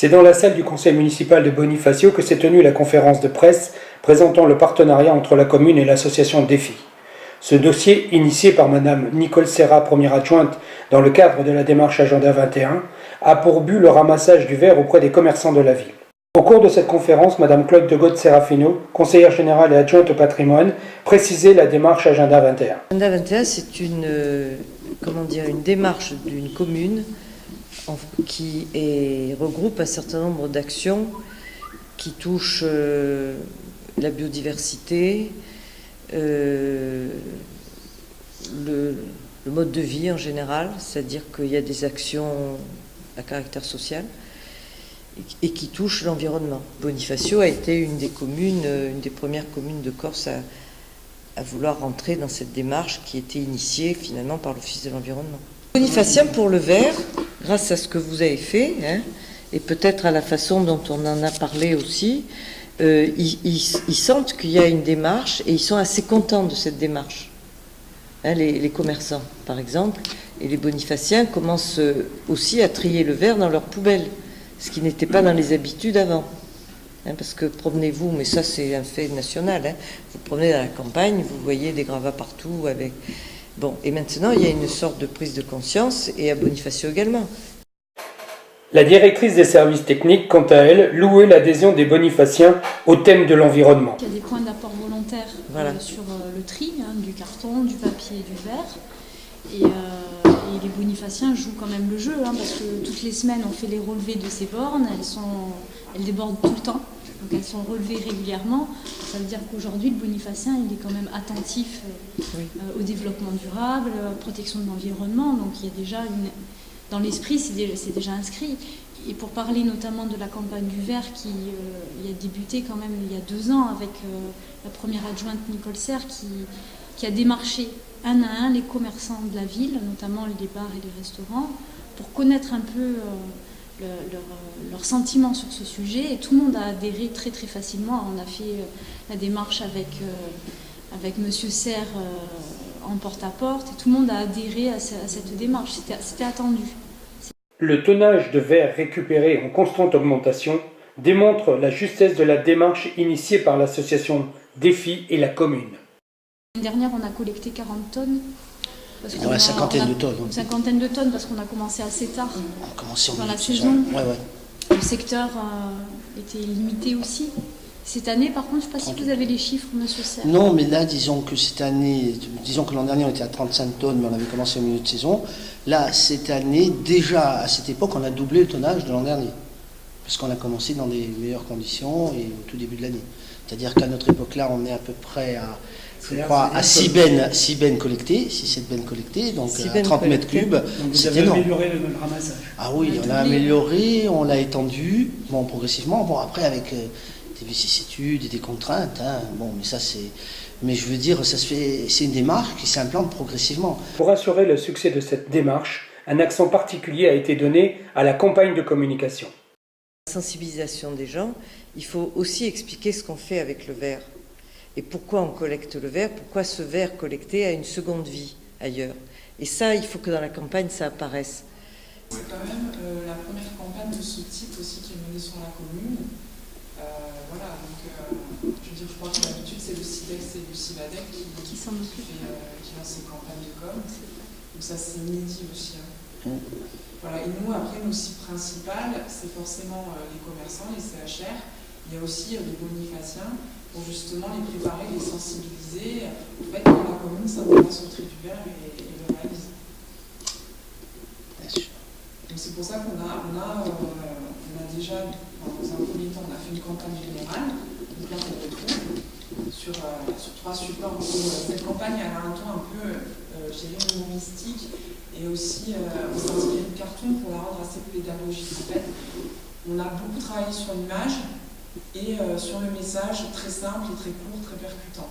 C'est dans la salle du conseil municipal de Bonifacio que s'est tenue la conférence de presse présentant le partenariat entre la commune et l'association Défi. Ce dossier, initié par Madame Nicole Serra, première adjointe, dans le cadre de la démarche Agenda 21, a pour but le ramassage du verre auprès des commerçants de la ville. Au cours de cette conférence, Madame Claude de Gaude-Serafino, conseillère générale et adjointe au patrimoine, précisait la démarche Agenda 21. Agenda 21, c'est une démarche d'une commune qui regroupe un certain nombre d'actions qui touchent la biodiversité, le mode de vie en général, c'est-à-dire qu'il y a des actions à caractère social et qui touchent l'environnement. Bonifacio a été une des premières communes de Corse à vouloir rentrer dans cette démarche qui était initiée finalement par l'Office de l'environnement. Bonifacien pour le verre, grâce à ce que vous avez fait, et peut-être à la façon dont on en a parlé aussi, ils sentent qu'il y a une démarche et ils sont assez contents de cette démarche. Les commerçants, par exemple, et les bonifaciens commencent aussi à trier le verre dans leurs poubelles, ce qui n'était pas dans les habitudes avant. Parce que promenez-vous, mais ça c'est un fait national, vous promenez dans la campagne, vous voyez des gravats partout avec... Bon, et maintenant il y a une sorte de prise de conscience, et à Bonifacio également. La directrice des services techniques, quant à elle, louait l'adhésion des bonifaciens au thème de l'environnement. Il y a des points d'apport volontaires sur le tri, du carton, du papier et du verre. Et les bonifaciens jouent quand même le jeu, parce que toutes les semaines on fait les relevés de ces bornes, elles débordent tout le temps, donc elles sont relevées régulièrement. Ça veut dire qu'aujourd'hui le bonifacien il est quand même attentif au développement durable, à la protection de l'environnement, donc il y a déjà dans l'esprit c'est déjà inscrit. Et pour parler notamment de la campagne du verre qui a débuté quand même il y a 2 ans avec la première adjointe Nicole Serre qui a démarché un à un les commerçants de la ville, notamment les bars et les restaurants, pour connaître un peu leurs sentiments sur ce sujet. Et tout le monde a adhéré très très facilement. On a fait la démarche avec Monsieur Serre en porte-à-porte, et tout le monde a adhéré à cette démarche. C'était attendu. Le tonnage de verre récupéré en constante augmentation démontre la justesse de la démarche initiée par l'association Défi et la commune. L'année dernière, on a collecté 40 tonnes. Une cinquantaine de tonnes. Une cinquantaine de tonnes parce qu'on a commencé assez tard On a commencé dans la saison. Le secteur était limité aussi. Cette année, par contre, je ne sais pas si vous avez les chiffres, Monsieur Serre. Non, mais là, disons que l'an dernier, on était à 35 tonnes, mais on avait commencé au milieu de saison. Là, cette année, déjà, à cette époque, on a doublé le tonnage de l'an dernier. Parce qu'on a commencé dans des meilleures conditions et au tout début de l'année. C'est-à-dire qu'à notre époque-là, on est à peu près à 6 bennes collectées, 6-7 bennes collectées, donc 30 mètres cubes. Donc vous avez amélioré le ramassage. Ah oui, on a amélioré, on l'a étendu, progressivement. Bon, après, avec des vicissitudes et des contraintes, mais ça c'est... Mais je veux dire, c'est une démarche qui s'implante progressivement. Pour assurer le succès de cette démarche, un accent particulier a été donné à la campagne de communication. La sensibilisation des gens, il faut aussi expliquer ce qu'on fait avec le verre. Et pourquoi on collecte le verre, pourquoi ce verre collecté a une seconde vie ailleurs. Et ça, il faut que dans la campagne, ça apparaisse. C'est quand même la première campagne de ce type aussi qui est menée sur la commune. Je crois que d'habitude c'est le CIDEX et le CIVADEC qui lance ces campagnes de com. Donc ça c'est inédit aussi. Voilà. Et nous, après, nos cibles principales, c'est forcément les commerçants, les CHR. Il y a aussi les bonifaciens pour justement les préparer, les sensibiliser au fait que la commune s'intéresse au tri du verre et le réalise. Donc c'est pour ça qu'on a déjà, dans un premier temps, on a fait une campagne générale, donc là on retrouve sur 3 supports. Cette campagne elle a un ton un peu, humoristique, et aussi on s'est inspiré de carton pour la rendre assez pédagogique. En fait, on a beaucoup travaillé sur l'image et sur le message très simple et très court, très percutant.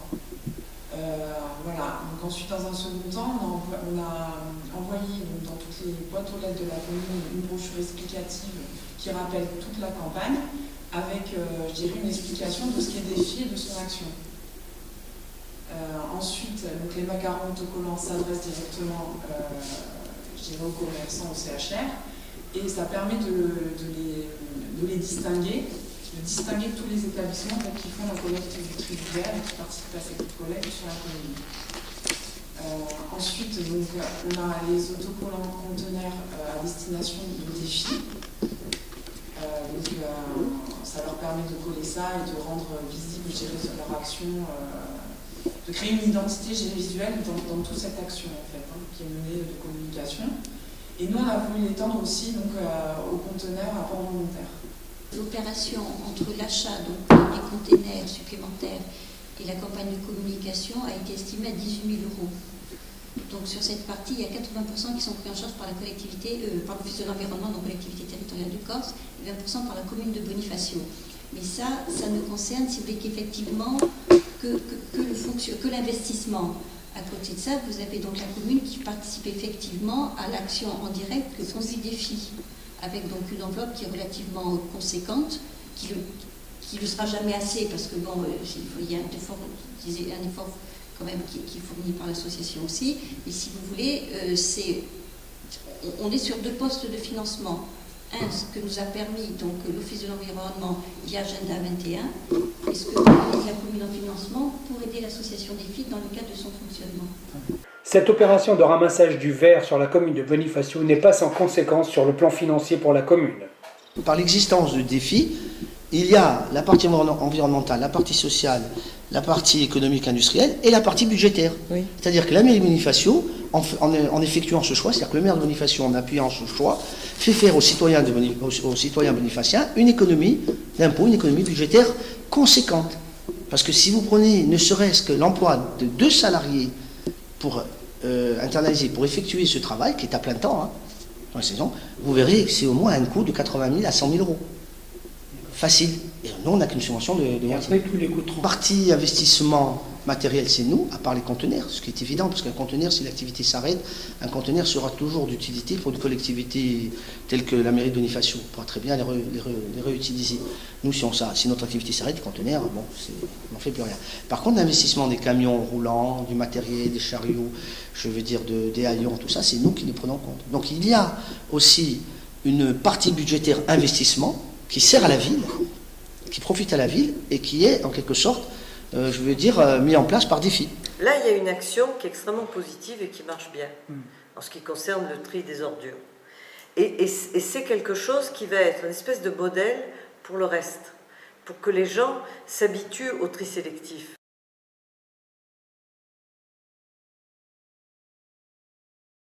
Donc ensuite, dans un second temps, on a envoyé dans toutes les boîtes aux lettres de la commune une brochure explicative qui rappelle toute la campagne avec, une explication de ce qu'est Défi et de son action. Ensuite, donc les macarons autocollants s'adressent directement aux commerçants, au CHR. et ça permet de les distinguer, de distinguer tous les établissements qui font la collecte du tri du verre et qui participent à cette collecte sur la commune. Ensuite, donc, on a les autocollants conteneurs à destination de défis. Ça leur permet de coller ça et de rendre visible, je dirais, leur action, de créer une identité visuelle dans toute cette action en fait, qui est menée de communication. Et nous, on a voulu l'étendre aussi donc, aux conteneurs à port volontaire. L'opération entre l'achat des containers supplémentaires et la campagne de communication a été estimée à 18 000 €. Donc sur cette partie, il y a 80% qui sont pris en charge par la collectivité, par l'Office de l'environnement, donc collectivité territoriale de Corse, et 20% par la commune de Bonifacio. Mais ça ne concerne, si vous voulez, qu'effectivement que l'investissement. À côté de ça, vous avez donc la commune qui participe effectivement à l'action en direct que conduit Défi, avec donc une enveloppe qui est relativement conséquente, qui ne sera jamais assez, parce que bon, il y a un effort quand même qui est fourni par l'association aussi. Et si vous voulez, on est sur 2 postes de financement. Un, ce que nous a permis donc l'Office de l'environnement via Agenda 21, et ce que permet la commune en financement pour aider l'association Défi dans le cadre de son fonctionnement. Cette opération de ramassage du verre sur la commune de Bonifacio n'est pas sans conséquence sur le plan financier pour la commune. Par l'existence de Défi, il y a la partie environnementale, la partie sociale, la partie économique industrielle et la partie budgétaire. Oui. C'est-à-dire que la mairie de Bonifacio, en effectuant ce choix, c'est-à-dire que le maire de Bonifacio, en appuyant ce choix, fait faire aux citoyens bonifaciens une économie d'impôts, une économie budgétaire conséquente. Parce que si vous prenez ne serait-ce que l'emploi de 2 salariés pour internaliser, pour effectuer ce travail, qui est à plein temps, dans la saison, vous verrez que c'est au moins un coût de 80 000 à 100 000 €. Facile. Et nous, on n'a qu'une subvention de moitié. Tous les coûts de Partie investissement matériel, c'est nous, à part les conteneurs, ce qui est évident, parce qu'un conteneur, si l'activité s'arrête, un conteneur sera toujours d'utilité pour une collectivité telle que la mairie de Bonifacio. On pourra très bien les réutiliser. Nous, si notre activité s'arrête, les conteneurs, bon, on n'en fait plus rien. Par contre, l'investissement des camions roulants, du matériel, des chariots, je veux dire des haillons, tout ça, c'est nous qui les prenons en compte. Donc il y a aussi une partie budgétaire investissement qui sert à la ville, qui profite à la ville et qui est en quelque sorte, je veux dire, mis en place par Défi. Là, il y a une action qui est extrêmement positive et qui marche bien en ce qui concerne le tri des ordures. Et c'est quelque chose qui va être une espèce de modèle pour le reste, pour que les gens s'habituent au tri sélectif.